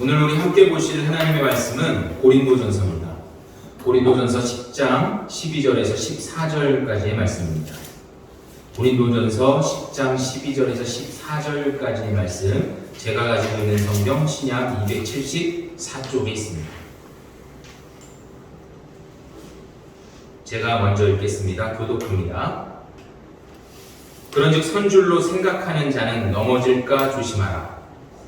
오늘 우리 함께 보실 하나님의 말씀은 고린도전서입니다. 고린도전서 10장 12절에서 14절까지의 말씀입니다. 고린도전서 10장 12절에서 14절까지의 말씀, 제가 가지고 있는 성경 신약 274쪽에 있습니다. 제가 먼저 읽겠습니다. 교독합니다. 그런즉 선줄로 생각하는 자는 넘어질까 조심하라.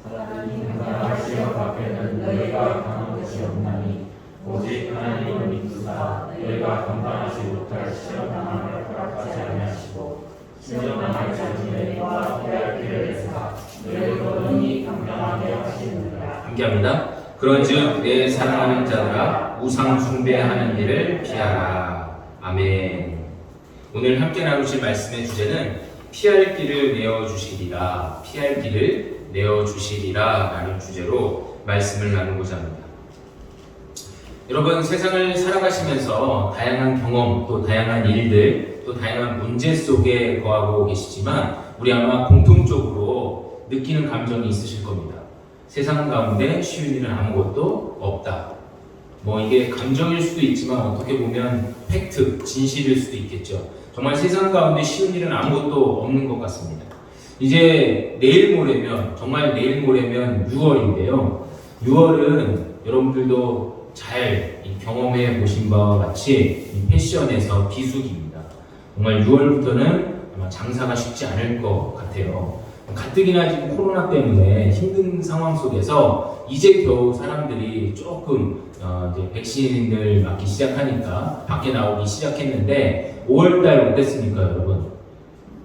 하나님과 시험 앞에는 너희가 강한 것이 없나니 오직 하나님을 믿으사 너희가 감당하지 못할 시험 당함을 허락하지 아니하시고 시험 당할 자들과 피할 길을 내사 너희로 능히 감당하게 하시느니라. 함께합니다. 그런즉 내 사랑하는 자들아 우상 숭배하는 일을 피하라. 아멘. 오늘 함께 나누실 말씀의 주제는 피할 길을 내어주시리라, 피할 길을 내어주시리라 라는 주제로 말씀을 나누고자 합니다. 여러분, 세상을 살아가시면서 다양한 경험, 또 다양한 일들, 또 다양한 문제 속에 거하고 계시지만 우리 아마 공통적으로 느끼는 감정이 있으실 겁니다. 세상 가운데 쉬운 일은 아무것도 없다. 이게 감정일 수도 있지만 어떻게 보면 팩트, 진실일 수도 있겠죠. 정말 세상 가운데 쉬운 일은 아무것도 없는 것 같습니다. 이제 내일 모레면, 정말 내일 모레면 6월인데요. 6월은 여러분들도 잘 경험해 보신 바와 같이 패션에서 비수기입니다. 정말 6월부터는 아마 장사가 쉽지 않을 것 같아요. 가뜩이나 지금 코로나 때문에 힘든 상황 속에서 이제 겨우 사람들이 조금 이제 백신을 맞기 시작하니까 밖에 나오기 시작했는데 5월달 어땠습니까, 여러분?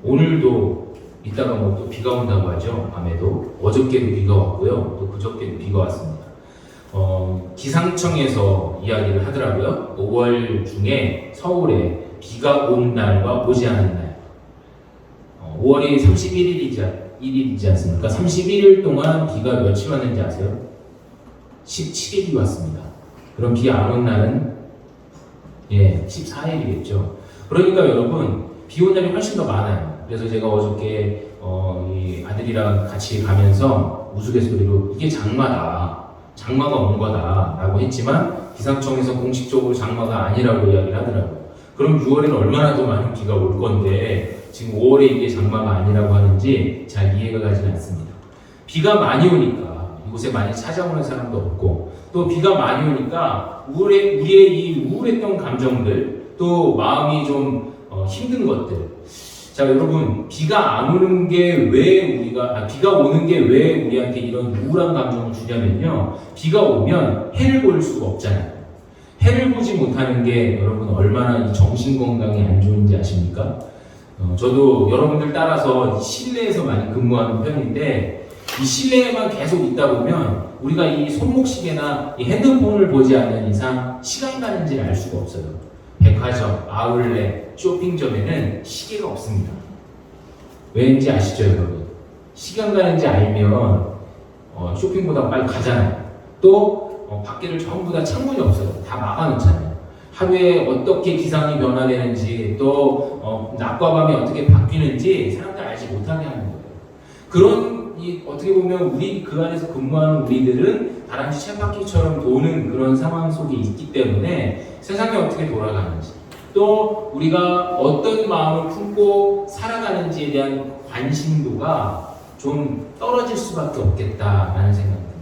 오늘도 이따가 또 비가 온다고 하죠. 밤에도 어저께도 비가 왔고요. 또 그저께도 비가 왔습니다. 기상청에서 이야기를 하더라고요. 5월 중에 서울에 비가 온 날과 오지 않은 날. 5월이 31일이지 않습니까? 31일 동안 비가 며칠 왔는지 아세요? 17일이 왔습니다. 그럼 비 안 온 날은 14일이겠죠. 그러니까 여러분, 비 온 날이 훨씬 더 많아요. 그래서 제가 어저께 이 아들이랑 같이 가면서 우스갯소리로 이게 장마가 온 거다 라고 했지만 기상청에서 공식적으로 장마가 아니라고 이야기를 하더라고요. 그럼 6월에는 얼마나 더 많은 비가 올 건데 지금 5월에 이게 장마가 아니라고 하는지 잘 이해가 가지 않습니다. 비가 많이 오니까 이곳에 많이 찾아오는 사람도 없고, 또 비가 많이 오니까 우리의 이 우울했던 감정들, 또 마음이 좀 힘든 것들. 자, 여러분, 비가 오는 게 왜 우리한테 이런 우울한 감정을 주냐면요, 비가 오면 해를 볼 수가 없잖아요. 해를 보지 못하는 게 여러분 얼마나 이 정신 건강에 안 좋은지 아십니까? 저도 여러분들 따라서 실내에서 많이 근무하는 편인데, 이 실내에만 계속 있다 보면 우리가 이 손목시계나 이 핸드폰을 보지 않는 이상 시간 가는지를 알 수가 없어요. 백화점, 아울렛, 쇼핑점에는 시계가 없습니다. 왠지 아시죠, 여러분? 시간 가는지 알면 쇼핑보다 빨리 가잖아요. 또 밖에를 전부 다 창문이 없어요. 다 막아놓잖아요. 하루에 어떻게 기상이 변화되는지, 또 낮과 밤이 어떻게 바뀌는지 사람들 알지 못하게 하는 거예요. 그런 어떻게 보면 우리 그 안에서 근무하는 우리들은 다람쥐 쳇바퀴처럼 도는 그런 상황 속에 있기 때문에 세상이 어떻게 돌아가는지, 또 우리가 어떤 마음을 품고 살아가는지에 대한 관심도가 좀 떨어질 수밖에 없겠다라는 생각이 듭니다.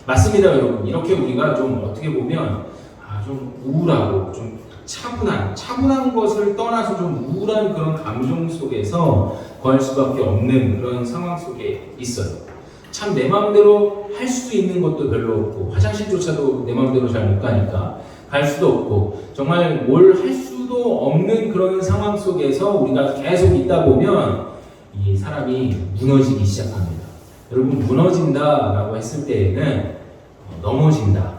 맞습니다, 여러분. 이렇게 우리가 좀 어떻게 보면 좀 우울하고 좀 차분한 것을 떠나서 좀 우울한 그런 감정 속에서 거할 수밖에 없는 그런 상황 속에 있어요. 참 내 마음대로 할 수 있는 것도 별로 없고, 화장실조차도 내 마음대로 잘 못 가니까 갈 수도 없고, 정말 뭘 할 수도 없는 그런 상황 속에서 우리가 계속 있다 보면 이 사람이 무너지기 시작합니다. 여러분, 무너진다라고 했을 때에는 넘어진다.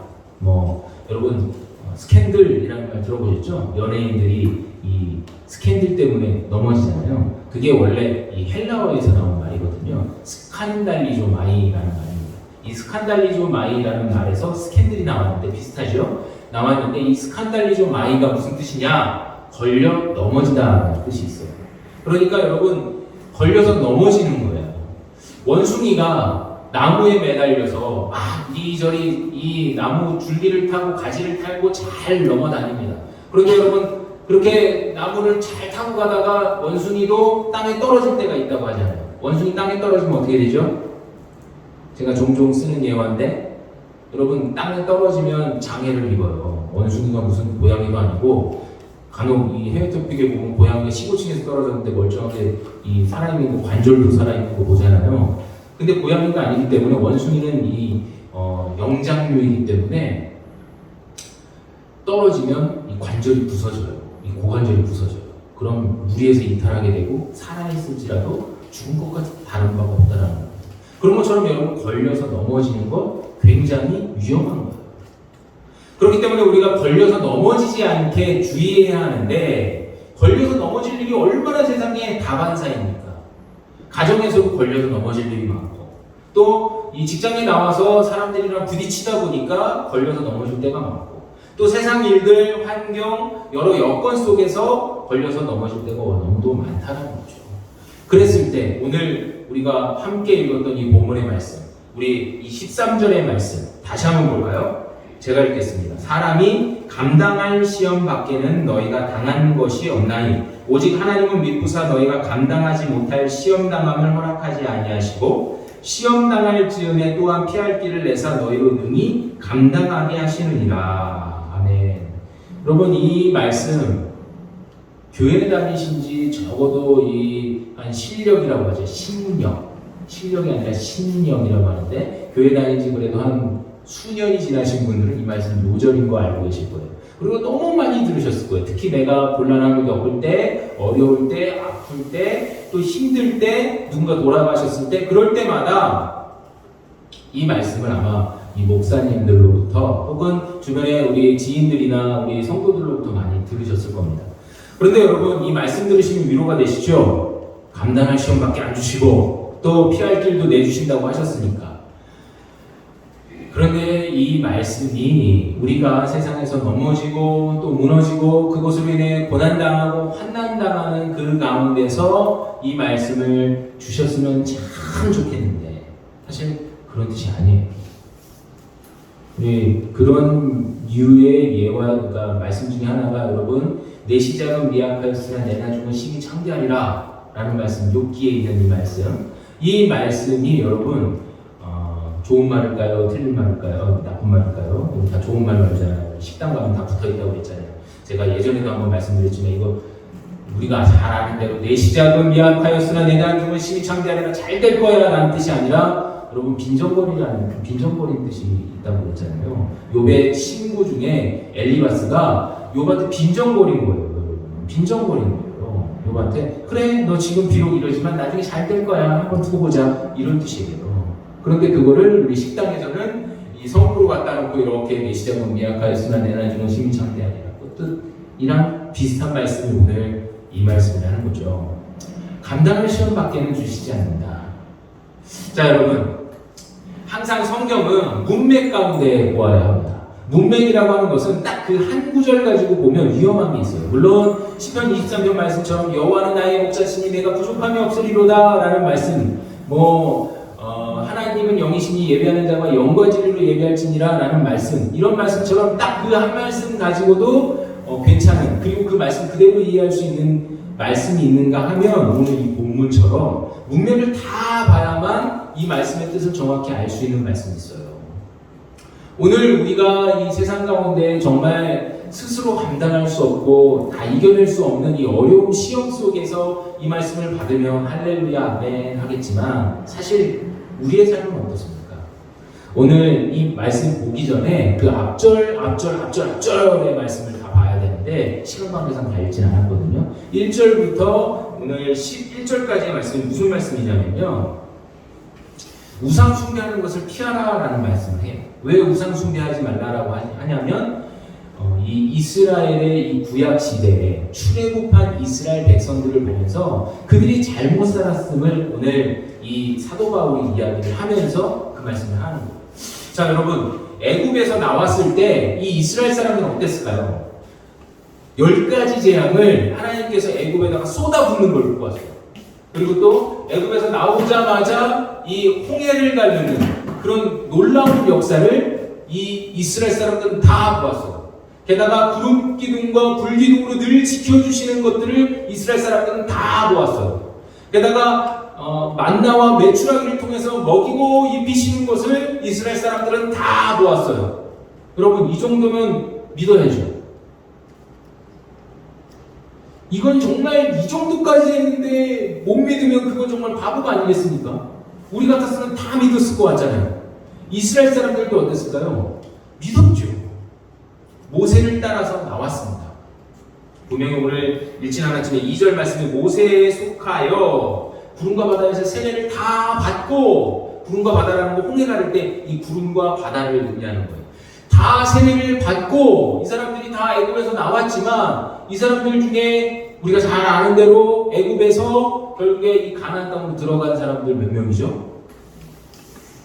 여러분, 스캔들이라는 말 들어보셨죠? 연예인들이 이 스캔들 때문에 넘어지잖아요. 그게 원래 이 헬라어에서 나온 말이거든요. 스칸달리조마이라는 말입니다. 이 스칸달리조마이라는 말에서 스캔들이 나왔는데, 비슷하죠? 나왔는데 이 스칸달리조마이가 무슨 뜻이냐? 걸려 넘어지다라는 뜻이 있어요. 그러니까 여러분, 걸려서 넘어지는 거예요. 원숭이가 나무에 매달려서 막 이리저리 이 나무 줄기를 타고 가지를 타고 잘 넘어다닙니다. 그런데 여러분 그렇게 나무를 잘 타고 가다가 원숭이도 땅에 떨어질 때가 있다고 하잖아요. 원숭이 땅에 떨어지면 어떻게 되죠? 제가 종종 쓰는 예화인데 여러분 땅에 떨어지면 장애를 입어요. 원숭이가 무슨 고양이도 아니고 간혹 이 해외 토픽에 보면 고양이가 15층에서 떨어졌는데 멀쩡하게 이 살아있는 거 관절도 살아있는 거 보잖아요. 근데 고양이가 아니기 때문에 원숭이는 이 영장류이기 때문에 떨어지면 이 관절이 부서져요. 이 고관절이 부서져요. 그럼 무리해서 이탈하게 되고 살아있을지라도 죽은 것과 다른 바가 없다라는 거예요. 그런 것처럼 여러분 걸려서 넘어지는 것 굉장히 위험한 거예요. 그렇기 때문에 우리가 걸려서 넘어지지 않게 주의해야 하는데 걸려서 넘어질 일이 얼마나 세상에 다반사입니까? 가정에서도 걸려서 넘어질 일이 많고 또 이 직장에 나와서 사람들이랑 부딪히다 보니까 걸려서 넘어질 때가 많고 또 세상 일들, 환경, 여러 여건 속에서 걸려서 넘어질 때가 너무도 많다는 거죠. 그랬을 때 오늘 우리가 함께 읽었던 이 본문의 말씀, 우리 이 13절의 말씀 다시 한번 볼까요? 제가 읽겠습니다. 사람이 감당할 시험 밖에는 너희가 당한 것이 없나니 오직 하나님은 미쁘사 너희가 감당하지 못할 시험 당함을 허락하지 아니하시고 시험 당할 즈음에 또한 피할 길을 내사 너희로 능히 감당하게 하시느니라. 아멘. 여러분 이 말씀 교회 다니신지 적어도 이 한 실력이라고 하죠. 실력이 아니라 신령이라고 하는데 교회 다니지 그래도 한 수년이 지나신 분들은 이 말씀 요절인 거 알고 계실 거예요. 그리고 너무 많이 들으셨을 거예요. 특히 내가 곤란함을 겪을 때, 어려울 때, 아플 때, 또 힘들 때, 누군가 돌아가셨을 때, 그럴 때마다 이 말씀을 아마 이 목사님들로부터 혹은 주변에 우리 지인들이나 우리 성도들로부터 많이 들으셨을 겁니다. 그런데 여러분 이 말씀 들으시면 위로가 되시죠? 감당할 시험밖에 안 주시고 또 피할 길도 내주신다고 하셨으니까. 그런데 이 말씀이 우리가 세상에서 넘어지고 또 무너지고 그것으로 인해 고난당하고 환난당하는 그 가운데서 이 말씀을 주셨으면 참 좋겠는데 사실 그런 뜻이 아니에요. 우리 그런 유의 예와 그러니까 말씀 중에 하나가 여러분 내 시작은 미약하였으나 내 나중은 심히 창대하리라 라는 말씀, 욥기에 있는 이 말씀. 이 말씀이 여러분 좋은 말일까요? 틀린 말일까요? 나쁜 말일까요? 우리 다 좋은 말로 알잖아요. 식당 가면 다 붙어있다고 그랬잖아요. 제가 예전에도 한번 말씀드렸지만 이거 우리가 잘 아는 대로 내 시작은 미약하였으나 내 나중은 심히 창대하리라 잘 될 거야 라는 뜻이 아니라 여러분 빈정거리는 뜻이 있다고 그랬잖아요. 욥의 친구 중에 엘리바스가 욥한테 빈정거린 거예요. 빈정거린 거예요. 욥한테 그래 너 지금 비록 이러지만 나중에 잘 될 거야 한번 두고 보자 이런 뜻이에요. 그런데 그거를 우리 식당에서는 이 성부로 갖다 놓고 이렇게 내 시작은 미약하였으나 내 나중은 심히 창대하리라 그 뜻이랑 비슷한 말씀을 오늘 이 말씀을 하는 거죠. 감당할 시험 밖에는 주시지 않는다. 자 여러분 항상 성경은 문맥 가운데 보아야 합니다. 문맥이라고 하는 것은 딱 그 한 구절 가지고 보면 위험한 게 있어요. 물론 시편 23편 말씀처럼 여호와는 나의 목자시니 내가 부족함이 없으리로다 라는 말씀 하나님은 영이시니 예배하는 자가 영과 진리로 예배할지니라 라는 말씀 이런 말씀처럼 딱 그 한 말씀 가지고도 괜찮은 그리고 그 말씀 그대로 이해할 수 있는 말씀이 있는가 하면 오늘 이 본문처럼 문맥을 다 봐야만 이 말씀의 뜻을 정확히 알 수 있는 말씀이 있어요. 오늘 우리가 이 세상 가운데 정말 스스로 감당할 수 없고 다 이겨낼 수 없는 이 어려운 시험 속에서 이 말씀을 받으면 할렐루야 아멘 하겠지만 사실 우리의 삶은 어떻습니까? 오늘 이 말씀 보기 전에 그 앞절의 말씀을 다 봐야 되는데 시간 관계상 다 읽진 않았거든요. 1절부터 오늘 11절까지의 말씀이 무슨 말씀이냐면요. 우상 숭배하는 것을 피하라라는 말씀을 해요. 왜 우상 숭배하지 말라라고 하냐면 이 이스라엘의 이 구약 시대에 출애굽한 이스라엘 백성들을 보면서 그들이 잘못 살았음을 오늘 이 사도 바울이 이야기를 하면서 그 말씀을 하는 거예요. 자 여러분 애굽에서 나왔을 때 이 이스라엘 사람들은 어땠을까요? 10가지 재앙을 하나님께서 애굽에다가 쏟아붓는 걸 보았어요. 그리고 또 애굽에서 나오자마자 이 홍해를 가르는 그런 놀라운 역사를 이 이스라엘 사람들은 다 보았어요. 게다가 구름 기둥과 불 기둥으로 늘 지켜주시는 것들을 이스라엘 사람들은 다 보았어요. 게다가 만나와 메추라기를 통해서 먹이고 입히시는 것을 이스라엘 사람들은 다 보았어요. 여러분, 이 정도면 믿어야죠. 이건 정말 이 정도까지 했는데 못 믿으면 그건 정말 바보가 아니겠습니까? 우리 같았으면 다 믿었을 것 같잖아요. 이스라엘 사람들도 어땠을까요? 믿었죠. 모세를 따라서 나왔습니다. 분명히 오늘 읽진 않았지만 2절 말씀에 모세에 속하여 구름과 바다에서 세례를 다 받고, 구름과 바다라는 거 홍해 가를 때 이 구름과 바다를 의미하는 거예요. 다 세례를 받고 이 사람들이 다 애굽에서 나왔지만 이 사람들 중에 우리가 잘 아는 대로 애굽에서 결국에 이 가나안 땅으로 들어간 사람들 몇 명이죠?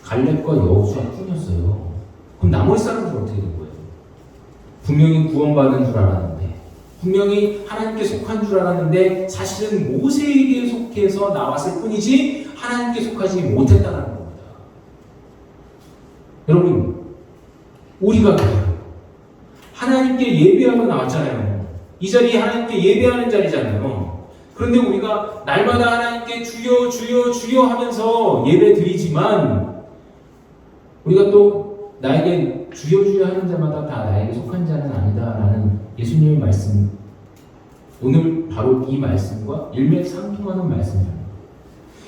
갈렙과 여호수아 뿐이었어요. 그럼 나머지 사람들은 어떻게 된 거예요? 분명히 구원받은 줄 알았는데, 분명히 하나님께 속한 줄 알았는데 사실은 모세에게 속해서 나왔을 뿐이지 하나님께 속하지 못했다는 겁니다. 여러분, 우리가 하나님께 예배하러 나왔잖아요. 이 자리에 하나님께 예배하는 자리잖아요. 그런데 우리가 날마다 하나님께 주여 주여 주여 하면서 예배 드리지만 우리가 또 나에게 주여 주여 하는 자마다 다 나에게 속한 자는 아니다라는 예수님의 말씀, 오늘 바로 이 말씀과 일맥상통하는 말씀입니다.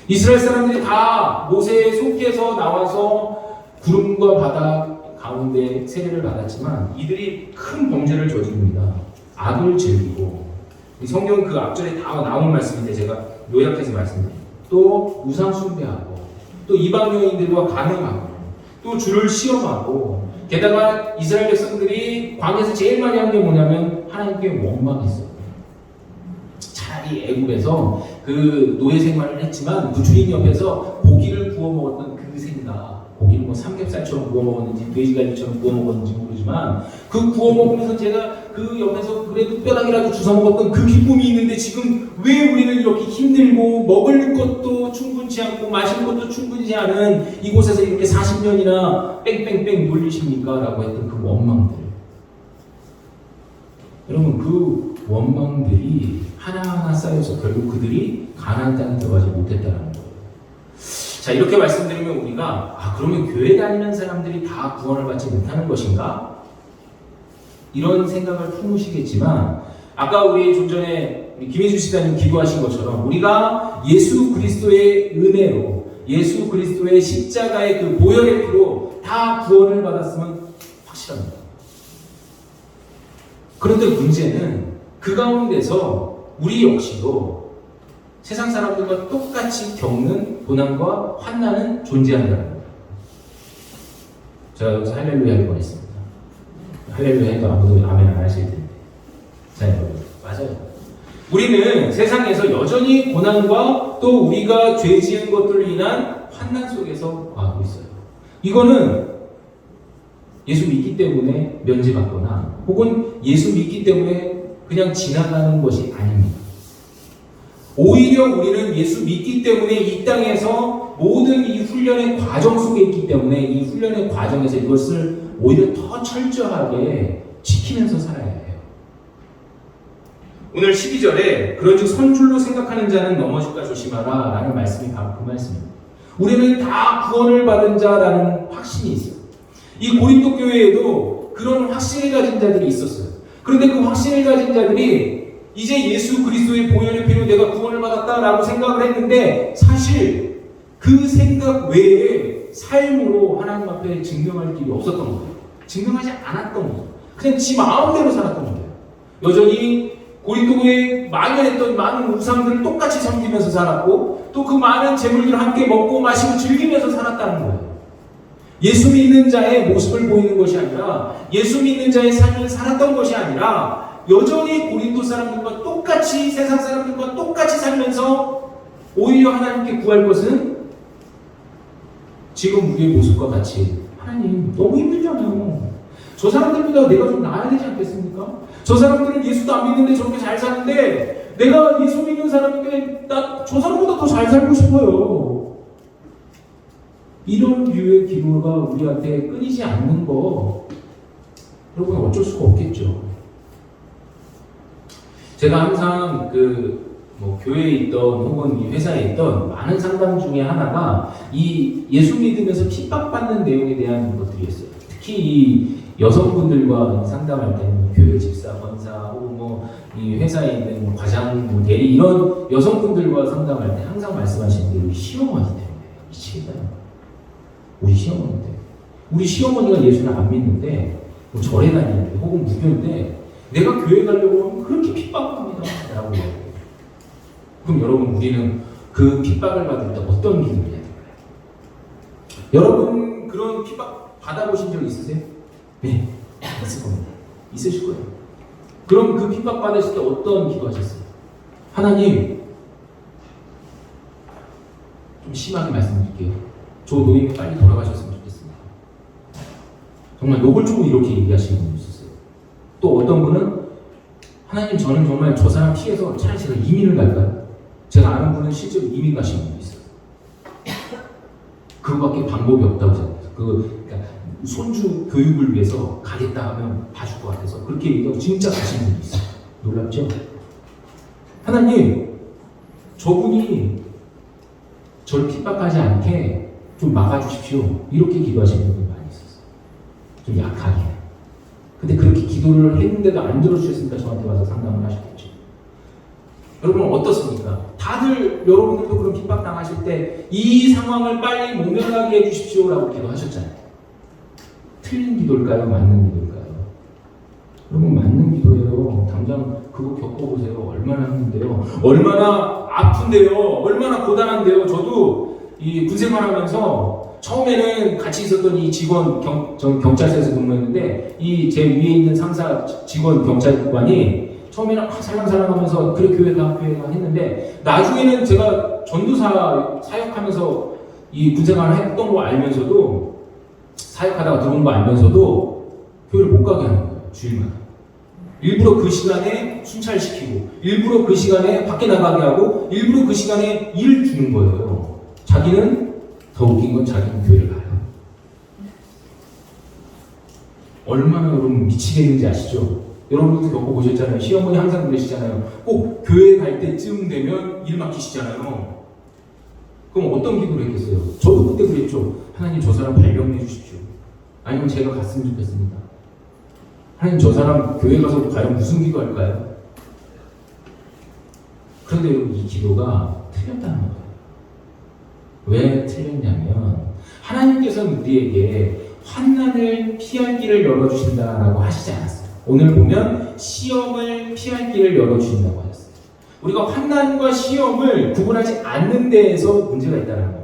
이스라엘 사람들이 다 모세에 속해서 나와서 구름과 바다 가운데 세례를 받았지만 이들이 큰 범죄를 저지릅니다. 악을 즐기고, 성경 그 앞절에 다 나온 말씀인데 제가 요약해서 말씀드립니다. 또 우상 숭배하고, 또 이방 여인들과 간음하고, 또 주를 시험하고, 게다가 이스라엘 백성들이 광야에서 제일 많이 한 게 뭐냐면 하나님께 원망했어요. 차라리 애굽에서 그 노예 생활을 했지만 그 주인 옆에서 고기를 구워 먹었던 그 생각, 고기를 뭐 삼겹살처럼 구워 먹었는지 돼지갈비처럼 구워 먹었는지 모르지만 그 구워 먹으면서 제가 그 옆에서 그래도 뼈다귀라도 주워 먹었던 그 기쁨이 있는데 지금 왜 우리는 이렇게 힘들고 먹을 것도 충분치 않고 마실 것도 충분치 않은 이곳에서 이렇게 40년이나 뺑뺑뺑 돌리십니까? 라고 했던 그 원망들. 여러분, 그 원망들이 하나하나 쌓여서 결국 그들이 가나안 땅에 들어가지 못했다는 거예요. 자, 이렇게 말씀드리면 우리가 그러면 교회 다니는 사람들이 다 구원을 받지 못하는 것인가? 이런 생각을 품으시겠지만 아까 우리 좀 전에 김혜주 시장님 기도하신 것처럼 우리가 예수 그리스도의 은혜로, 예수 그리스도의 십자가의 그 보혈의 피로 다 구원을 받았으면 확실합니다. 그런데 문제는 그 가운데서 우리 역시도 세상 사람들과 똑같이 겪는 고난과 환난은 존재한다는 겁니다. 제가 여기서 할렐루야 할 뻔했습니다. 할렐루야 해도 아무도 아멘 안 하실 텐데. 자, 여러분, 맞아요. 우리는 세상에서 여전히 고난과 또 우리가 죄 지은 것들로 인한 환난 속에서 가고 있어요. 이거는 예수 믿기 때문에 면제받거나 혹은 예수 믿기 때문에 그냥 지나가는 것이 아닙니다. 오히려 우리는 예수 믿기 때문에 이 땅에서 모든 이 훈련의 과정 속에 있기 때문에 이 훈련의 과정에서 이것을 오히려 더 철저하게 지키면서 살아야 해요. 오늘 12절에 그런즉 선줄로 생각하는 자는 넘어질까 조심하라 라는 말씀이 바로 그 말씀입니다. 우리는 다 구원을 받은 자라는 확신이 있어요. 이 고린도 교회에도 그런 확신을 가진 자들이 있었어요. 그런데 그 확신을 가진 자들이 이제 예수 그리스도의 보혈의 피로 내가 구원을 받았다라고 생각을 했는데 사실 그 생각 외에 삶으로 하나님 앞에 증명할 길이 없었던 거예요. 증명하지 않았던 거예요. 그냥 지 마음대로 살았던 거예요. 여전히 고린도에 만연했던 많은 우상들을 똑같이 섬기면서 살았고 또 그 많은 재물들을 함께 먹고 마시고 즐기면서 살았다는 거예요. 예수 믿는 자의 모습을 보이는 것이 아니라 예수 믿는 자의 삶을 살았던 것이 아니라 여전히 고린도 사람들과 똑같이 세상 사람들과 똑같이 살면서 오히려 하나님께 구할 것은 지금 우리의 모습과 같이 하나님 너무 힘들잖아요. 저 사람들보다 내가 좀 나아야 되지 않겠습니까? 저 사람들은 예수도 안 믿는데 저렇게 잘 사는데 내가 예수 믿는 사람인데 나 저 사람보다 더 잘 살고 싶어요. 이런 류의 기도가 우리한테 끊이지 않는 거 여러분 어쩔 수가 없겠죠. 제가 항상 뭐 교회에 있던 혹은 이 회사에 있던 많은 상담 중에 하나가 이 예수 믿으면서 핍박받는 내용에 대한 것들이었어요. 특히 이 여성분들과 상담할 때는 교회 집사, 권사 혹은 뭐 이 회사에 있는 과장, 뭐 대리 이런 여성분들과 상담할 때 항상 말씀하시는 게 우리 시어머니 때문에 미치겠다. 우리 시어머니 때문에. 우리 시어머니가 예수를 안 믿는데 뭐 절에 다니는데 혹은 무교인데 내가 교회 가려고 하면 그렇게 핍박합니다. 라고 해요. 그럼 여러분 우리는 그 핍박을 받을 때 어떤 기도를 해야 될까요? 여러분 그런 핍박 받아보신 적 있으세요? 네, 있을 겁니다. 있으실 거예요. 그럼 그 핍박 받으실 때 어떤 기도하셨어요? 하나님, 좀 심하게 말씀드릴게요. 저 노인이 빨리 돌아가셨으면 좋겠습니다. 정말 노골적으로 이렇게 얘기하시는 분이 있었어요. 또 어떤 분은 하나님 저는 정말 저 사람 피해서 차라리 제가 이민을 갈까요? 제가 아는 분은 실제로 이민 가신 분이 있어요. 그거밖에 방법이 없다고 생각해요. 그러니까 손주 교육을 위해서 가겠다 하면 봐줄 것 같아서 그렇게 얘기하고 진짜 가신 분이 있어요. 놀랍죠? 하나님, 저분이 저를 핍박하지 않게 좀 막아주십시오. 이렇게 기도하시는 분이 많이 있었어요. 좀 약하게. 근데 그렇게 기도를 했는데도 안 들어주셨으니까 저한테 와서 상담을 하셨겠죠. 여러분 어떻습니까? 다들 여러분들도 그런 핍박 당하실 때 이 상황을 빨리 모면하게 해주십시오라고 기도하셨잖아요. 틀린 기도일까요? 맞는 기도일까요? 여러분 맞는 기도예요. 당장 그거 겪어보세요. 얼마나 힘든데요. 얼마나 아픈데요. 얼마나 고단한데요. 저도 이 군생활하면서 처음에는 같이 있었던 이 직원 전 경찰서에서 근무했는데 이 제 위에 있는 상사 직원 경찰관이 처음에는 살랑살랑하면서 그래 교회가 했는데 나중에는 제가 전도사 사역하면서 이 군생활을 했던 거 알면서도 사역하다가 들어온 거 알면서도 교회를 못 가게 하는 거예요. 주일마다. 일부러 그 시간에 순찰시키고 일부러 그 시간에 밖에 나가게 하고 일부러 그 시간에 일을 주는 거예요. 자기는 더 웃긴 건 자기는 교회를 가요. 얼마나 여러분 미치겠는지 아시죠? 여러분도 겪어보셨잖아요. 시어머니 항상 그러시잖아요. 꼭 교회 갈 때쯤 되면 일 맡기시잖아요. 그럼 어떤 기도를 했겠어요? 저도 그때 그랬죠. 하나님 저 사람 발명해 주십시오. 아니면 제가 갔으면 좋겠습니다. 하나님 저 사람 교회 가서 과연 무슨 기도할까요? 그런데 이 기도가 틀렸다는 거예요. 왜 틀렸냐면 하나님께서는 우리에게 환난을 피할 길을 열어주신다라고 하시지 않았어요. 오늘 보면 시험을 피할 길을 열어주신다고 하셨어요. 우리가 환난과 시험을 구분하지 않는 데에서 문제가 있다는 겁니다.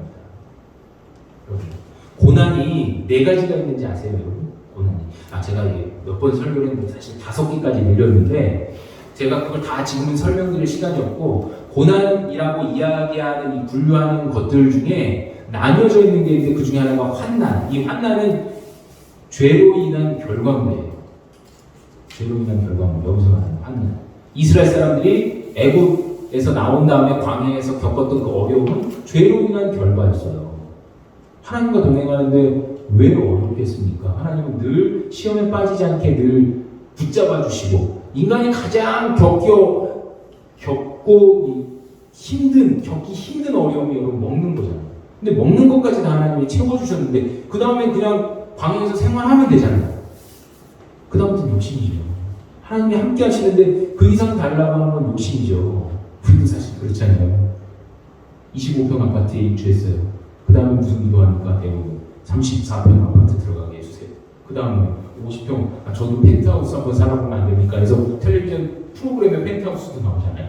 고난이 4가지가 있는지 아세요, 여러분? 고난이. 제가 몇 번 설교를 했는데 사실 5개까지 늘렸는데 제가 그걸 다 지금은 설명드릴 시간이 없고 고난이라고 이야기하는 이 분류하는 것들 중에 나뉘어져 있는 게 있는데 그 중에 하나가 환난. 이 환난은 죄로 인한 결과물이에요. 죄로 인한 결과물. 여기서 말하는 환난. 이스라엘 사람들이 애굽에서 나온 다음에 광야에서 겪었던 그 어려움은 죄로 인한 결과였어요. 하나님과 동행하는데 왜 어렵겠습니까? 하나님은 늘 시험에 빠지지 않게 늘 붙잡아 주시고 인간이 가장 겪기 힘든 어려움이 여러분 먹는 거잖아요. 근데 먹는 것까지 다 하나님이 채워주셨는데 그 다음에 그냥 광야에서 생활하면 되잖아요. 그 다음부터는 욕심이죠. 하나님이 함께 하시는데 그 이상 달라고 하는 건 욕심이죠. 우리도 사실 그렇잖아요. 25평 아파트에 입주했어요. 그 다음에 무슨 기도합니까? 대부분 34평 아파트 들어가게 해주세요. 그 다음에 50평 저도 펜트하우스 한번 살아보면 안 됩니까? 그래서 텔레비전 프로그램에 펜트하우스도 나오잖아요.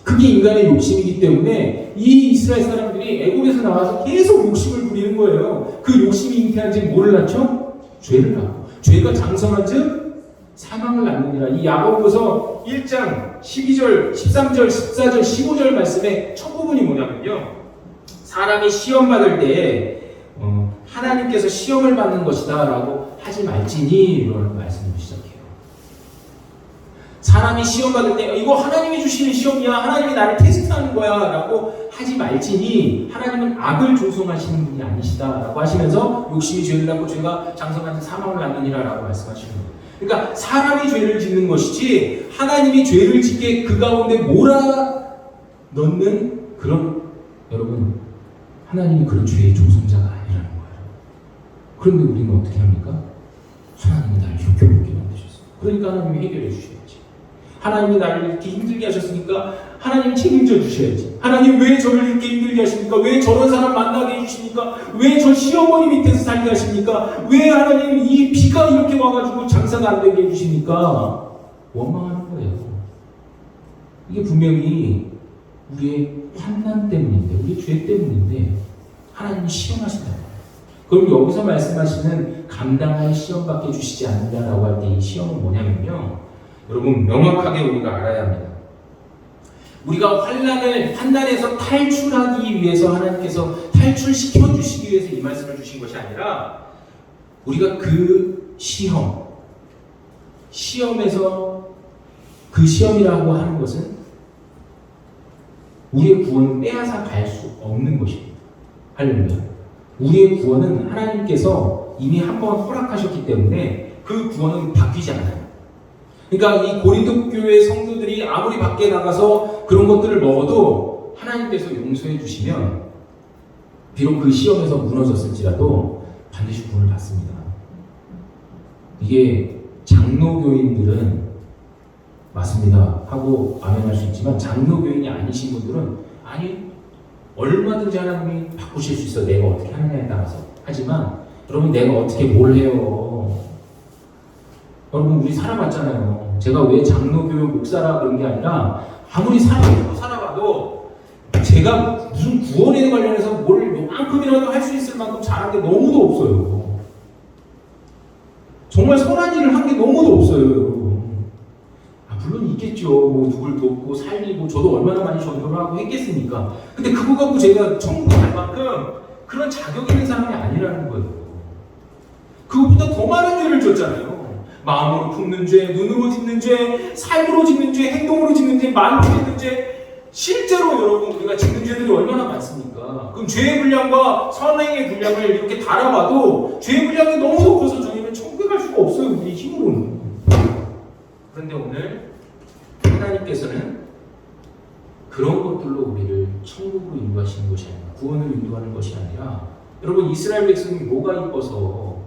그게 인간의 욕심이기 때문에 이 이스라엘 사람들이 애굽에서 나와서 계속 욕심을 부리는 거예요. 그 욕심이 잉태한 즉 뭐를 낳죠? 죄를 낳고 죄가 장성한 즉 사망을 낳느니라. 이 야고보서 1장 12절, 13절, 14절, 15절 말씀의 첫 부분이 뭐냐면요. 사람이 시험 받을 때 하나님께서 시험을 받는 것이다 라고 하지 말지니 이런 말씀을 시작해요. 사람이 시험 받을 때 이거 하나님이 주시는 시험이야, 하나님이 나를 테스트하는 거야 라고 하지 말지니 하나님은 악을 조성하시는 분이 아니시다 라고 하시면서 욕심이 죄를 낳고 죄가 장성한 사망을 낳느니라 라고 말씀하시는 거예요. 그러니까 사람이 죄를 짓는 것이지 하나님이 죄를 짓게 그 가운데 몰아넣는 그런, 여러분, 하나님이 그런 죄의 조성자가 아니라는 거예요. 그런데 우리는 어떻게 합니까? 하나님이 나를 효교롭게 만드셨어요. 그러니까 하나님이 해결해 주셔야지. 하나님이 나를 이렇게 힘들게 하셨으니까 하나님 책임져 주셔야지. 하나님 왜 저를 이렇게 힘들게 하십니까? 왜 저런 사람 만나게 해주십니까? 왜 저 시어머니 밑에서 살게 하십니까? 왜 하나님 이 비가 이렇게 와가지고 장사가 안 되게 해주십니까? 원망하는 거예요. 이게 분명히 우리의 환난 때문인데, 우리의 죄 때문인데 하나님이 시험하신다. 그럼 여기서 말씀하시는 감당할 시험밖에 주시지 않는다라고 할 때 이 시험은 뭐냐면요, 여러분 명확하게 우리가 알아야 합니다. 우리가 환난에서 탈출하기 위해서 하나님께서 탈출시켜 주시기 위해서 이 말씀을 주신 것이 아니라 우리가 그 시험에서 그 시험이라고 하는 것은 우리의 구원을 빼앗아 갈 수 없는 것입니다. 할렐루야. 우리의 구원은 하나님께서 이미 한번 허락하셨기 때문에 그 구원은 바뀌지 않아요. 그러니까 이 고린도 교회 성도들이 아무리 밖에 나가서 그런 것들을 먹어도 하나님께서 용서해 주시면 비록 그 시험에서 무너졌을지라도 반드시 구원을 받습니다. 이게 장로교인들은 맞습니다 하고 아멘할 수 있지만 장로교인이 아니신 분들은 아니 얼마든지 하나님이 바꾸실 수 있어, 내가 어떻게 하느냐에 따라서. 하지만 여러분, 내가 어떻게 뭘 해요? 여러분, 우리 살아봤잖아요. 제가 왜 장로교회 목사라 그런 게 아니라 아무리 살아봐도 제가 무슨 구원에 관련해서 뭘 요만큼이라도 할 수 있을 만큼 잘한 게 너무도 없어요. 정말 선한 일을 한 게 너무도 없어요. 물론 있겠죠. 뭐 누굴 돕고 살리고 저도 얼마나 많이 전도를 하고 했겠습니까? 근데 그거 갖고 제가 천국 갈 만큼 그런 자격 있는 사람이 아니라는 거예요. 그것보다 더 많은 죄를 졌잖아요. 마음으로 품는 죄, 눈으로 짓는 죄, 삶으로 짓는 죄, 행동으로 짓는 죄, 말로 짓는 죄. 실제로 여러분 우리가 짓는 죄들이 얼마나 많습니까? 그럼 죄의 분량과 선행의 분량을 이렇게 달아봐도 죄의 분량이 너무도 커서 저희는 천국에 갈 수가 없어요. 우리 힘으로는. 그런데 오늘 하나님께서는 그런 것들로 우리를 천국으로 인도하시는 것이 아니라, 구원으로 인도하는 것이 아니라, 여러분 이스라엘 백성이 뭐가 이뻐서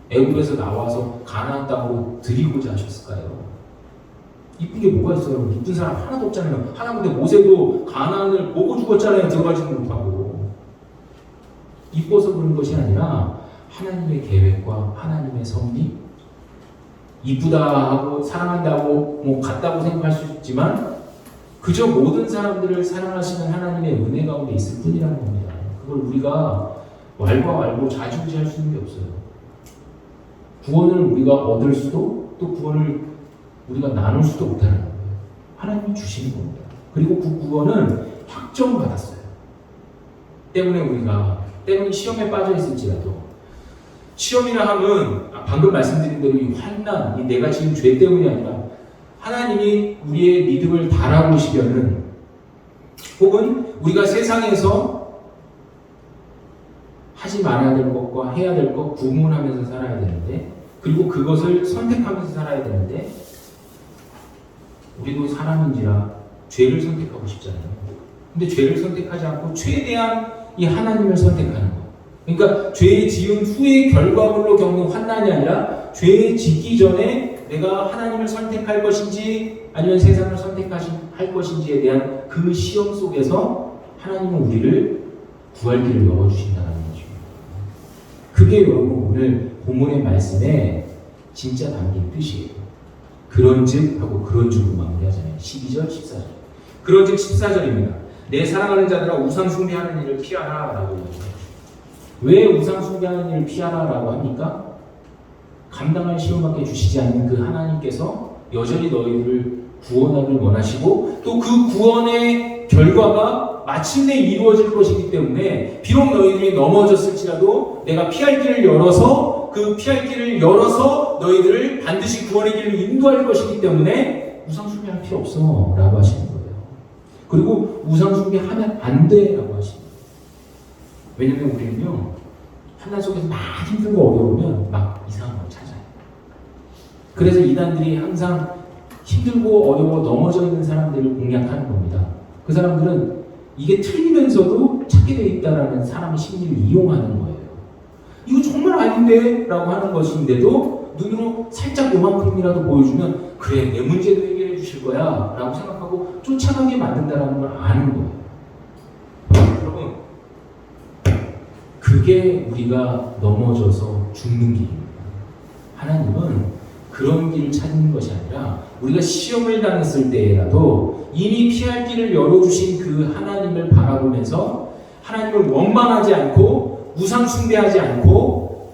애굽에서 나와서 가나안 땅으로 들이고자 하셨을까요? 이쁜 게 뭐가 있어요? 이쁜 사람 하나도 없잖아요. 하나님데 모세도 가나안을 보고 죽었잖아요. 들어가지는 못하고. 이뻐서 그런 것이 아니라 하나님의 계획과 하나님의 섭리, 이쁘다 하고 사랑한다고 뭐 같다고 생각할 수 있지만 그저 모든 사람들을 사랑하시는 하나님의 은혜 가운데 있을 뿐이라는 겁니다. 그걸 우리가 왈가왈부 좌지우지할 수 있는 게 없어요. 구원을 우리가 얻을 수도, 또 구원을 우리가 나눌 수도 없다는 거예요. 하나님이 주시는 겁니다. 그리고 그 구원은 확정받았어요. 때문에 시험에 빠져 있을지라도, 시험이라 함은 방금 말씀드린 대로 이 환난, 이 내가 지은 죄 때문이 아니라 하나님이 우리의 믿음을 달아보시려는, 혹은 우리가 세상에서 하지 말아야 될 것과 해야 될 것 구분하면서 살아야 되는데, 그리고 그것을 선택하면서 살아야 되는데, 우리도 사람인지라 죄를 선택하고 싶잖아요. 근데 죄를 선택하지 않고 최대한 이 하나님을 선택하는 것. 그러니까 죄 지은 후의 결과물로 겪는 환난이 아니라 죄 짓기 전에 내가 하나님을 선택할 것인지 아니면 세상을 선택할 것인지에 대한 그 시험 속에서 하나님은 우리를 구할 길을 열어주신다는 거죠. 그게 여러분 오늘 본문의 말씀에 진짜 담긴 뜻이에요. 그런즉 하고 그런줄로 마무리하잖아요. 12절, 14절. 그런즉 14절입니다. 내 사랑하는 자들아 우상 숭배하는 일을 피하라 라고 얘기해요. 왜 우상 숭배하는 일을 피하라 라고 합니까? 감당할 시험밖에 주시지 않는 그 하나님께서 여전히 너희들을 구원하길 원하시고, 또 그 구원의 결과가 마침내 이루어질 것이기 때문에 비록 너희들이 넘어졌을지라도 내가 피할 길을 열어서, 그 피할 길을 열어서 너희들을 반드시 구원의 길로 인도할 것이기 때문에 우상숭배할 필요 없어 라고 하시는 거예요. 그리고 우상숭배하면 안 돼 라고 하시는 거예요. 왜냐면 우리는요, 환난 속에서 막 힘들고 어려우면 막 이상한 걸 찾아요. 그래서 이단들이 항상 힘들고 어려워 넘어져 있는 사람들을 공략하는 겁니다. 그 사람들은 이게 틀리면서도 찾게 돼 있다라는 사람의 심리를 이용하는 거예요. 이거 정말 아닌데 라고 하는 것인데도 눈으로 살짝 요만큼이라도 보여주면 그래, 내 문제도 해결해 주실 거야 라고 생각하고 쫓아가게 만든다는 걸 아는 거예요. 여러분, 그게 우리가 넘어져서 죽는 길입니다. 하나님은 그런 길을 찾는 것이 아니라 우리가 시험을 당했을 때라도 이미 피할 길을 열어주신 그 하나님을 바라보면서 하나님을 원망하지 않고 우상 숭배하지 않고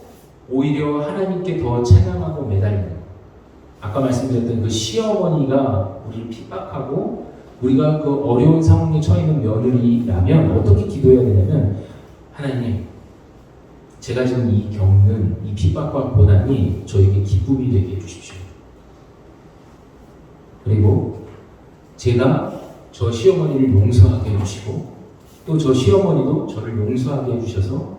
오히려 하나님께 더 찬양하고 매달리는, 아까 말씀드렸던 그 시어머니가 우리를 핍박하고 우리가 그 어려운 상황에 처해 있는 며느리라면 어떻게 기도해야 되냐면, 하나님, 제가 지금 이 겪는 이 핍박과 고난이 저에게 기쁨이 되게 해주십시오. 그리고 제가 저 시어머니를 용서하게 해주시고 또 저 시어머니도 저를 용서하게 해주셔서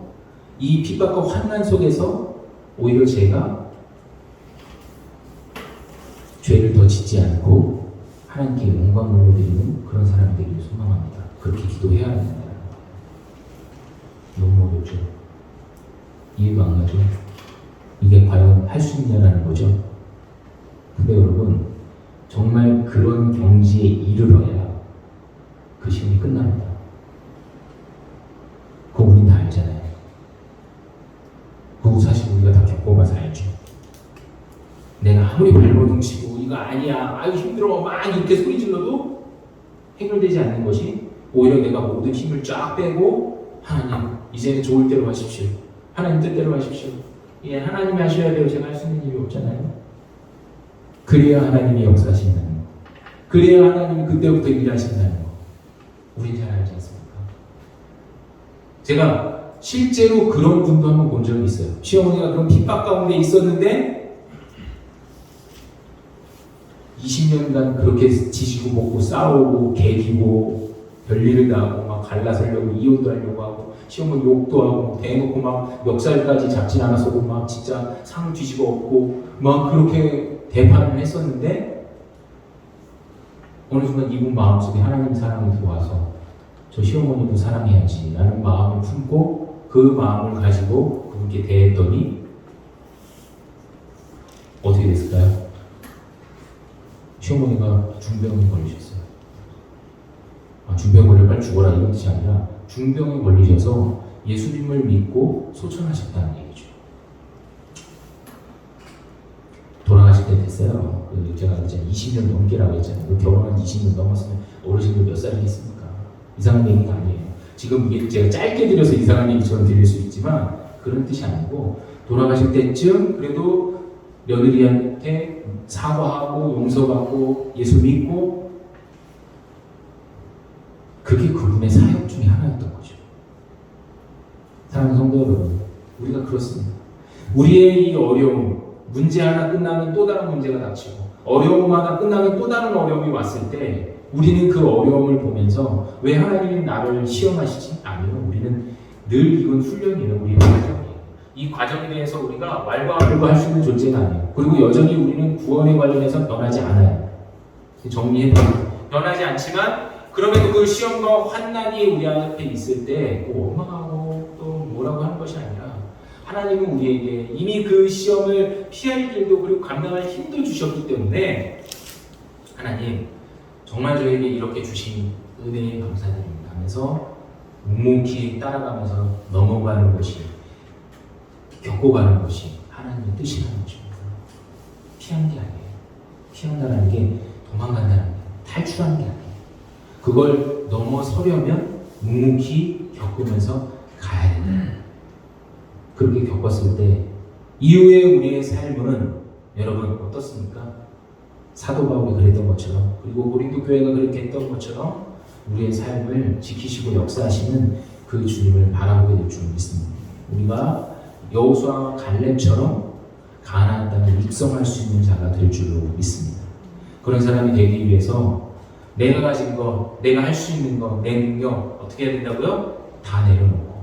이 핍박과 환난 속에서 오히려 제가 죄를 더 짓지 않고 하나님께 영광을 올려드리는 그런 사람이 되기를 소망합니다. 그렇게 기도해야 한다는 거예요. 너무 어렵죠? 이해가 안 가죠? 이게 과연 할 수 있냐라는 거죠. 근데 여러분, 정말 그런 경지에 이르러야 그 시험이 끝납니다. 그거 우린 다 알잖아요. 그거 사실 우리가 다 겪어봐서 알죠. 내가 아무리 발버둥 치고 이거 아니야, 아유 힘들어 막 이렇게 소리 질러도 해결되지 않는 것이 오히려 내가 모든 힘을 쫙 빼고 하나님, 이제는 좋을 대로 하십시오. 하나님 뜻대로 하십시오. 예, 하나님이 하셔야 돼요. 제가 할 수 있는 일이 없잖아요. 그래야 하나님이 역사하신다는 거. 그래야 하나님이 그때부터 일하신다는 거. 우린 잘 알지 않습니까? 제가 실제로 그런 분도 한번 본 적이 있어요. 시어머니가 그런 핍박 가운데 있었는데 20년간 그렇게 지지고 볶고 싸우고 개기고 별일을 다 하고 막 갈라서려고 이혼도 하려고 하고 시어머니 욕도 하고 대놓고 막 멱살까지 잡진 않았어도 막 진짜 상 뒤집어 엎고 막 그렇게 대판을 했었는데 어느 순간 이분 마음속에 하나님 사랑이 들어와서 저 시어머니도 사랑해야지 라는 마음을 품고 그 마음을 가지고 그분께 대했더니 어떻게 됐을까요? 시어머니가 중병에 걸리셨어요. 중병에 걸려 빨리 죽어라 이런 뜻이 아니라 중병에 걸리셔서 예수님을 믿고 소천하셨다는 얘기죠. 돌아가실 때 됐어요. 제가 이제 20년 넘게라고 했잖아요. 결혼한 20년 넘었으면 어르신들 몇 살이겠습니까? 이상한 얘기가 아니에요. 지금 이게 제가 짧게 드려서 이상한 얘기처럼 들릴 수 있지만 그런 뜻이 아니고 돌아가실 때쯤 그래도 며느리한테 사과하고 용서받고 예수 믿고 그게 그분의 사역 중에 하나였던 거죠. 사랑하는 성도 여러분, 우리가 그렇습니다. 우리의 이 어려움, 문제 하나 끝나면 또 다른 문제가 닥치고 어려움 하나 끝나면 또 다른 어려움이 왔을 때 우리는 그 어려움을 보면서 왜 하나님이 나를 시험하시지? 아니요. 우리는 늘 이건 훈련이에요. 우리의 과정이에요. 이 과정에 대해서 우리가 왈가왈부할 수 있는 존재가 아니에요. 그리고 여전히 우리는 구원에 관련해서 변하지 않아요. 정리해보면 변하지 않지만 그럼에도 그 시험과 환난이 우리 앞에 있을 때 원망하고 또 뭐라고 하는 것이 아니라 하나님은 우리에게 이미 그 시험을 피할 길도 그리고 감당할 힘도 주셨기 때문에 하나님 정말 저에게 이렇게 주신 은혜에 감사드립니다 하면서 묵묵히 따라가면서 넘어가는 것이 겪어가는 것이 하나님의 뜻이라는 것입니다. 피한 게 아니에요. 피한다는 게 도망간다는 게 탈출하는 게 아니에요. 그걸 넘어서려면 묵묵히 겪으면서 가야 된다. 그렇게 겪었을 때 이후에 우리의 삶은 여러분 어떻습니까? 사도 바울이 그랬던 것처럼 그리고 고린도 교회가 그렇게 했던 것처럼 우리의 삶을 지키시고 역사하시는 그 주님을 바라보게 될 줄 믿습니다. 우리가 여호수아와 갈렙처럼 가나안 땅을 입성할 수 있는 자가 될 줄로 믿습니다. 그런 사람이 되기 위해서 내가 가진 거, 내가 할 수 있는 거, 내 능력 어떻게 해야 된다고요? 다 내려놓고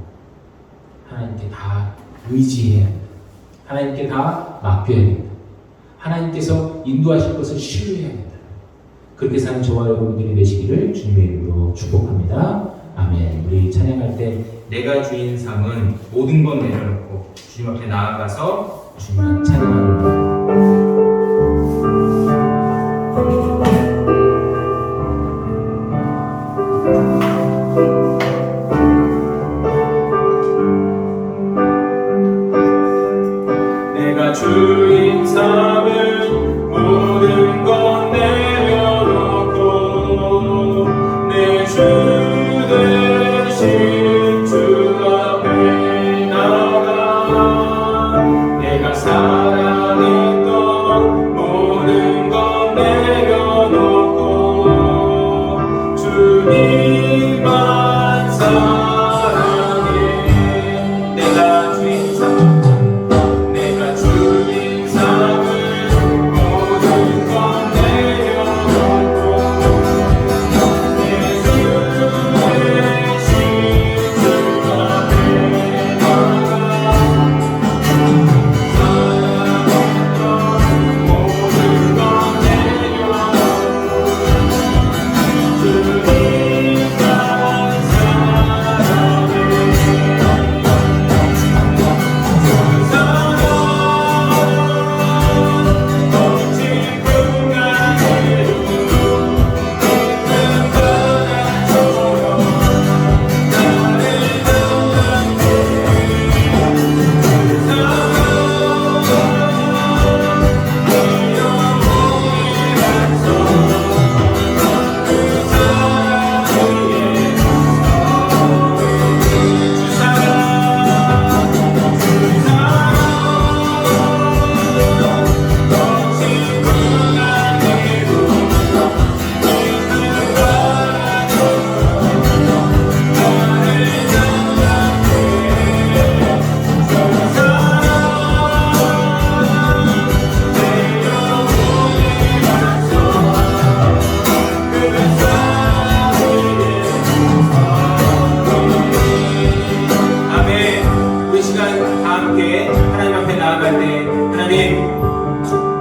하나님께 다 의지해야 된다. 하나님께 다 맡겨야 된다. 하나님께서 인도하실 것을 신뢰해야 된다. 그렇게 사는 저와 여러분들이 되시기를 주님의 이름으로 축복합니다. 아멘. 우리 찬양할 때 내가 주인 삶은 모든 것 내려놓고 주님 앞에 나아가서 주님만 찬양하는 내가 주인 삶은 모든 것 내려놓고 내 주 대신 주 앞에 나가 내가 사랑했던 모든 것 내려놓고 주님만 사랑해 내가 주인 삶 내가 주인 삶을 모든 것 내려놓고 내 주 대신 주 앞에 나가 사랑했던 모든 것 내려놓고 주님만 사랑해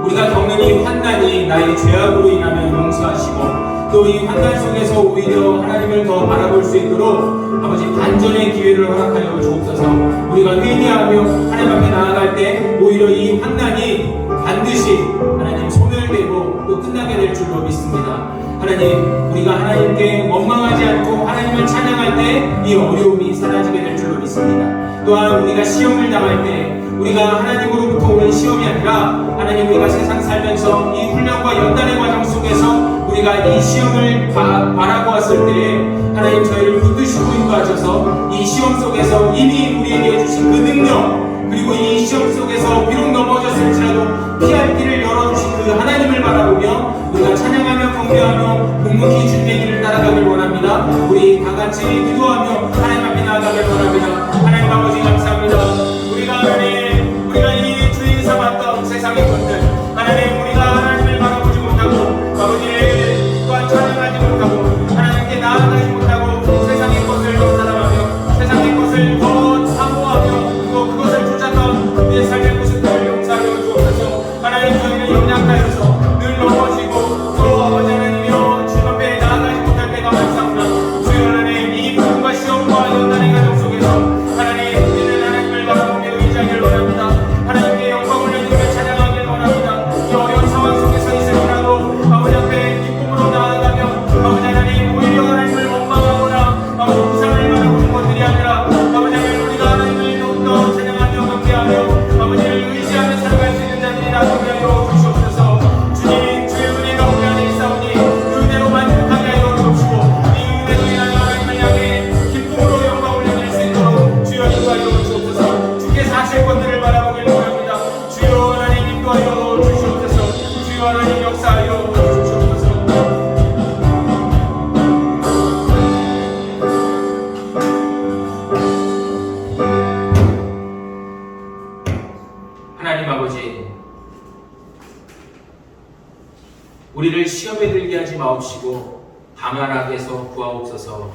우리가 겪는 이 환난이 나의 죄악으로 인하면 용서하시고 또 이 환난 속에서 오히려 하나님을 더 바라볼 수 있도록 아버지 반전의 기회를 허락하여 주옵소서. 우리가 회개하며 하나님 앞에 나아갈 때 오히려 이 환난이 반드시 하나님 손을 대고 또 끝나게 될 줄로 믿습니다. 하나님, 우리가 하나님께 원망하지 않고 하나님을 찬양할 때 이 어려움이 사라지게 될 줄로 믿습니다. 또한 우리가 시험을 당할 때 우리가 하나님으로부터 오는 시험이 아니라 하나님, 우리가 세상 살면서 이 훈련과 연단의 과정 속에서 우리가 이 시험을 바라보았을 때 하나님 저희를 붙드시고 인도하셔서 이 시험 속에서 이미 우리에게 주신 그 능력, 그리고 이 시험 속에서 비록 넘어졌을지라도 피할 길을 열어주신 그 하나님을 바라보며 우리가 찬양하며 경배하며 묵묵히 주님의 길을 따라가길 원합니다. 우리 다 같이 기도하며 하나님 앞에 나아가길 원합니다. 하나님 아버지 감사합니다. 우리가 이 주인 삼았던 세상의 것들, 하나님, 우리가 하나님을 바라보지 못하고 아버지를 또한 찬양하지 못하고 하나님께 나아가지 못하고 세상의 것을 더 사랑하며 세상의 것을 더 사모하며 또 그것을 쫓았던 우리의 삶의 모습들을 용서하여 주옵소서. 하나님, 저희를 연약하여서 늘 넘어지고 또 아버지 하나님이여 주님 앞에 나아가지 못할 때가 많습니다. 주여 하나님, 이 부분과 시험과 연단의 과정 속에서 하나님, 우리는 하나님을 바라보고 우리를 시험에 들게 하지 마옵시고 다만 악에서 구하옵소서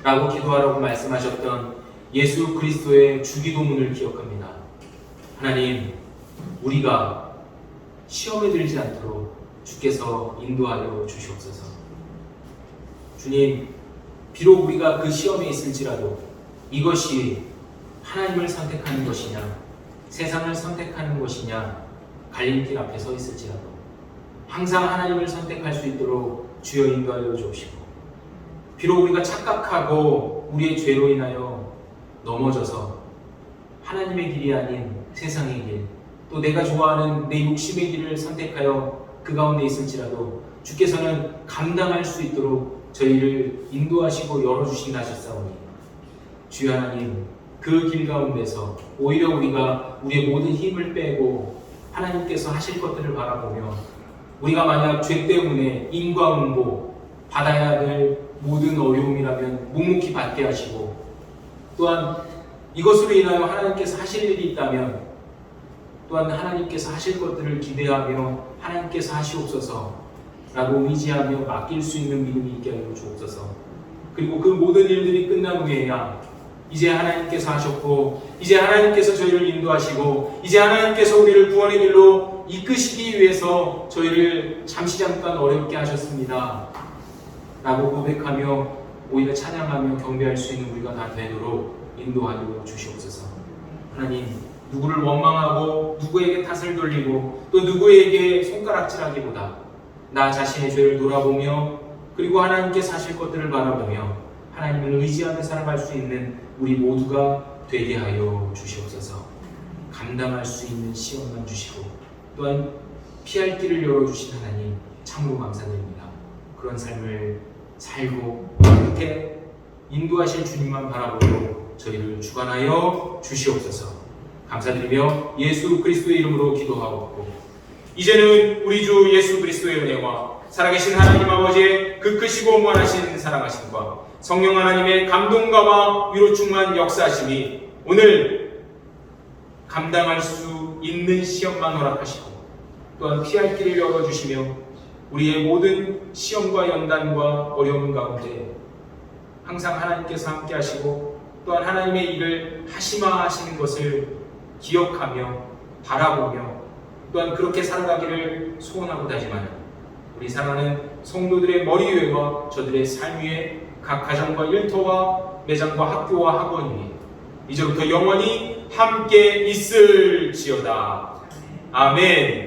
라고 기도하라고 말씀하셨던 예수 그리스도의 주기도문을 기억합니다. 하나님, 우리가 시험에 들지 않도록 주께서 인도하여 주시옵소서. 주님, 비록 우리가 그 시험에 있을지라도 이것이 하나님을 선택하는 것이냐, 세상을 선택하는 것이냐, 갈림길 앞에 서 있을지라도 항상 하나님을 선택할 수 있도록 주여 인도하여 주옵시고, 비록 우리가 착각하고 우리의 죄로 인하여 넘어져서 하나님의 길이 아닌 세상의 길, 또 내가 좋아하는 내 욕심의 길을 선택하여 그 가운데 있을지라도 주께서는 감당할 수 있도록 저희를 인도하시고 열어주신다 하셨사오니, 주여 하나님, 그 길 가운데서 오히려 우리가 우리의 모든 힘을 빼고 하나님께서 하실 것들을 바라보며, 우리가 만약 죄 때문에 인과응보 받아야 될 모든 어려움이라면 묵묵히 받게 하시고, 또한 이것으로 인하여 하나님께서 하실 일이 있다면 또한 하나님께서 하실 것들을 기대하며 하나님께서 하시옵소서 라고 의지하며 맡길 수 있는 믿음이 있게 하여 주옵소서. 그리고 그 모든 일들이 끝난 후에야 이제 하나님께서 하셨고, 이제 하나님께서 저희를 인도하시고, 이제 하나님께서 우리를 구원의 길로 이끄시기 위해서 저희를 잠시 잠깐 어렵게 하셨습니다 라고 고백하며 오히려 찬양하며 경배할 수 있는 우리가 다 되도록 인도하여 주시옵소서. 하나님, 누구를 원망하고 누구에게 탓을 돌리고 또 누구에게 손가락질하기보다 나 자신의 죄를 돌아보며, 그리고 하나님께서 하실 것들을 바라보며 하나님을 의지하며 살아갈 수 있는 우리 모두가 되게 하여 주시옵소서. 감당할 수 있는 시험만 주시고 또한 피할 길을 열어주신 하나님, 참으로 감사드립니다. 그런 삶을 살고 끝에 인도하실 주님만 바라보고 저희를 주관하여 주시옵소서. 감사드리며 예수 그리스도의 이름으로 기도하옵고, 이제는 우리 주 예수 그리스도의 은혜와 살아계신 하나님 아버지의 그 크시고 무한하신 사랑하심과 성령 하나님의 감동과와 위로 충만 역사하심이 오늘 감당할 수 있는 시험만 허락하시고 또한 피할 길을 열어주시며 우리의 모든 시험과 연단과 어려움 가운데 항상 하나님께서 함께 하시고 또한 하나님의 일을 하시마 하시는 것을 기억하며 바라보며 또한 그렇게 살아가기를 소원하고 다짐하는 우리 사랑하는 성도들의 머리 위와 저들의 삶 위에 각 가정과 일터와 매장과 학교와 학원 위에 이제부터 영원히 함께 있을지어다. 아멘.